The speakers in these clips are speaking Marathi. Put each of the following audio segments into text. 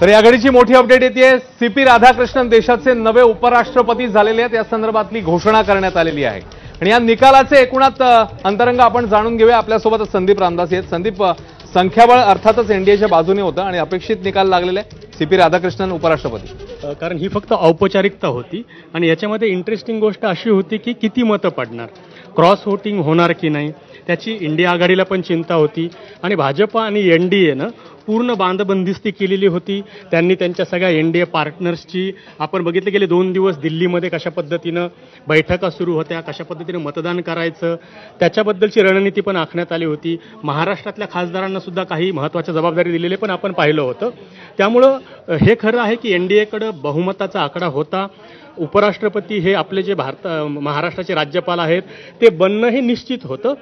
तर या घडीची मोठी अपडेट येते। सीपी राधाकृष्णन देशाचे नवे उपराष्ट्रपती झालेले आहेत, या संदर्भातली घोषणा करण्यात आलेली आहे आणि या निकालाचे एकूणात अंतरंग आपण जाणून घेऊया। आपल्यासोबत संदीप रामदास आहेत। संदीप, संख्याबळ अर्थातच एनडीएच्या बाजूने होतं आणि अपेक्षित निकाल लागलेला आहे, सीपी राधाकृष्णन उपराष्ट्रपती। कारण ही फक्त औपचारिकता होती आणि याच्यामध्ये इंटरेस्टिंग गोष्ट अशी होती की किती मतं पडणार, क्रॉस वोटिंग होणार की नाही, त्याची इंडिया आघाडीला पण चिंता होती आणि भाजपा आणि एनडीएनं पूर्ण बांधबंदिस्ती केलेली होती। त्यांनी त्यांच्या सगळ्या एनडीए पार्टनर्सची आपण बघितले गेले 2 दिवस दिल्लीमध्ये कशा पद्धतीनं बैठका सुरू होत्या, कशा पद्धतीनं मतदान करायचं त्याच्याबद्दलची रणनीती पण आखण्यात आली होती। महाराष्ट्रातल्या खासदारांना सुद्धा काही महत्त्वाच्या जबाबदारी दिलेले पण आपण पाहिलं होतं। त्यामुळं हे खरं आहे की एनडीएकडे बहुमताचा आकडा होता। उपराष्ट्रपती हे आपले जे महाराष्ट्राचे राज्यपाल आहेत ते बनणं हे निश्चित होतं।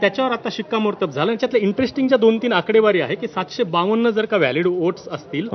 त्याच्यावर आता शिक्कामोर्तब झालं। त्याच्यातले इंटरेस्टिंग ज्या 2-3 आकडेवारी आहे की 752 जर का व्हॅलिड वोट्स असतील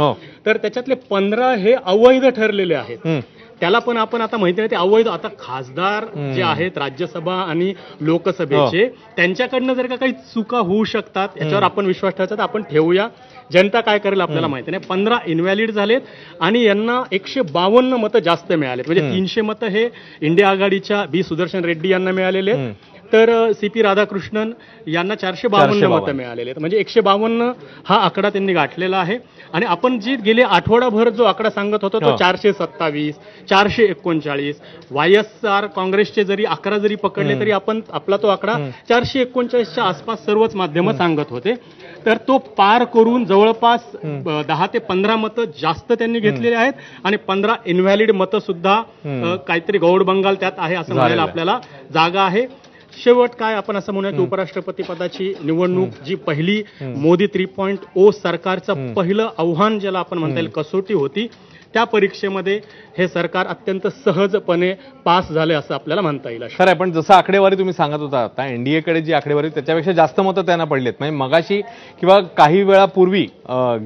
तर त्याच्यातले 15 हे अवैध ठरलेले आहेत। त्याला पण आपण आता माहिती आहे ते अवैध आता खासदार जे आहेत राज्यसभा आणि लोकसभेचे त्यांच्याकडनं जर का काही चुका होऊ शकतात याच्यावर आपण विश्वास ठेवायचा, तर आपण ठेवूया। जनता काय करेल आपल्याला माहिती नाही। 15 इनव्हॅलिड झालेत आणि यांना 152 मतं जास्त मिळालेत, म्हणजे 300 मतं हे इंडिया आघाडीच्या बी सुदर्शन रेड्डी यांना मिळालेले आहेत, तर सीपी राधाकृष्णन यांना 452 मतं मिळालेले आहेत, म्हणजे 152 हा आकडा त्यांनी गाठलेला आहे। आणि आपण जी गेले आठवडाभर जो आकडा सांगत होतो तो 427, 439, वायएसआर काँग्रेसचे जरी 11 जरी पकडले तरी आपण आपला तो आकडा 439च्या आसपास सर्वच माध्यमं सांगत होते। तर तो पार करून जवळपास 10 ते 15 मतं जास्त त्यांनी घेतलेले आहेत आणि 15 इनव्हॅलिड मतं सुद्धा काहीतरी गौड बंगाल त्यात आहे असं म्हणायला आपल्याला जागा आहे। शेवट काय आपण असं म्हणूया की उपराष्ट्रपती पदाची निवडणूक जी पहिली मोदी 3.0 सरकारचं पहिलं आव्हान ज्याला आपण म्हणता येईल कसोटी होती, त्या परीक्षेमध्ये हे सरकार अत्यंत सहजपणे पास झाले असं आपल्याला म्हणता येईल। खरं आहे, पण जसं आकडेवारी तुम्ही सांगत होता आता एनडीएकडे जी आकडेवारी त्याच्यापेक्षा जास्त मतं त्यांना पडलेत। म्हणजे मगाशी किंवा काही वेळापूर्वी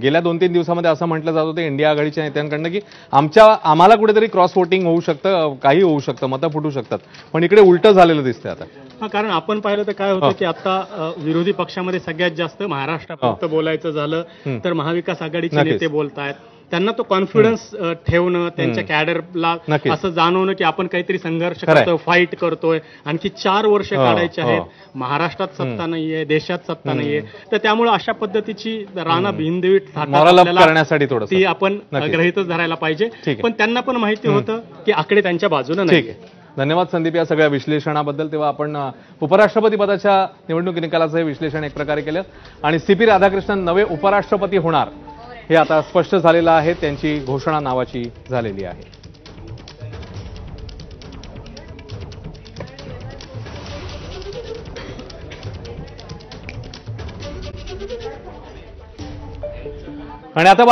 गेल्या 2-3 दिवसामध्ये असं म्हटलं जात होतं इंडिया आघाडीच्या नेत्यांकडनं की आम्हाला कुठेतरी क्रॉस वोटिंग होऊ शकतं, काही होऊ शकतं, मतं फुटू शकतात, पण इकडे उलटं झालेलं दिसतंय आता। हा, कारण आपण पाहिलं तर काय होतं की आता विरोधी पक्षामध्ये सगळ्यात जास्त महाराष्ट्रापुरत बोलायचं झालं तर महाविकास आघाडीचे नेते बोलतायत। त्यांना तो कॉन्फिडन्स ठेवणं, त्यांच्या कॅडरला असं जाणवणं की आपण काहीतरी संघर्ष करतोय, फाईट करतोय, आणखी 4 वर्ष काढायचे आहेत, महाराष्ट्रात सत्ता नाहीये, देशात सत्ता नाहीये, तर त्यामुळे अशा पद्धतीची राणा भिंदवी करण्यासाठी ती आपण गृहीतच धरायला पाहिजे। पण त्यांना पण माहिती होतं की आकडे त्यांच्या बाजूने नाहीये। धन्यवाद संदीप या सगळ्या विश्लेषणाबद्दल। तेव्हा आपण उपराष्ट्रपती पदाच्या निवडणूक निकालाचं हे विश्लेषण एक प्रकारे केलं आणि सीपी राधाकृष्णन नवे उपराष्ट्रपती होणार हे आता स्पष्ट झालेलं आहे, त्यांची घोषणा नावाची झालेली आहे। आणि आता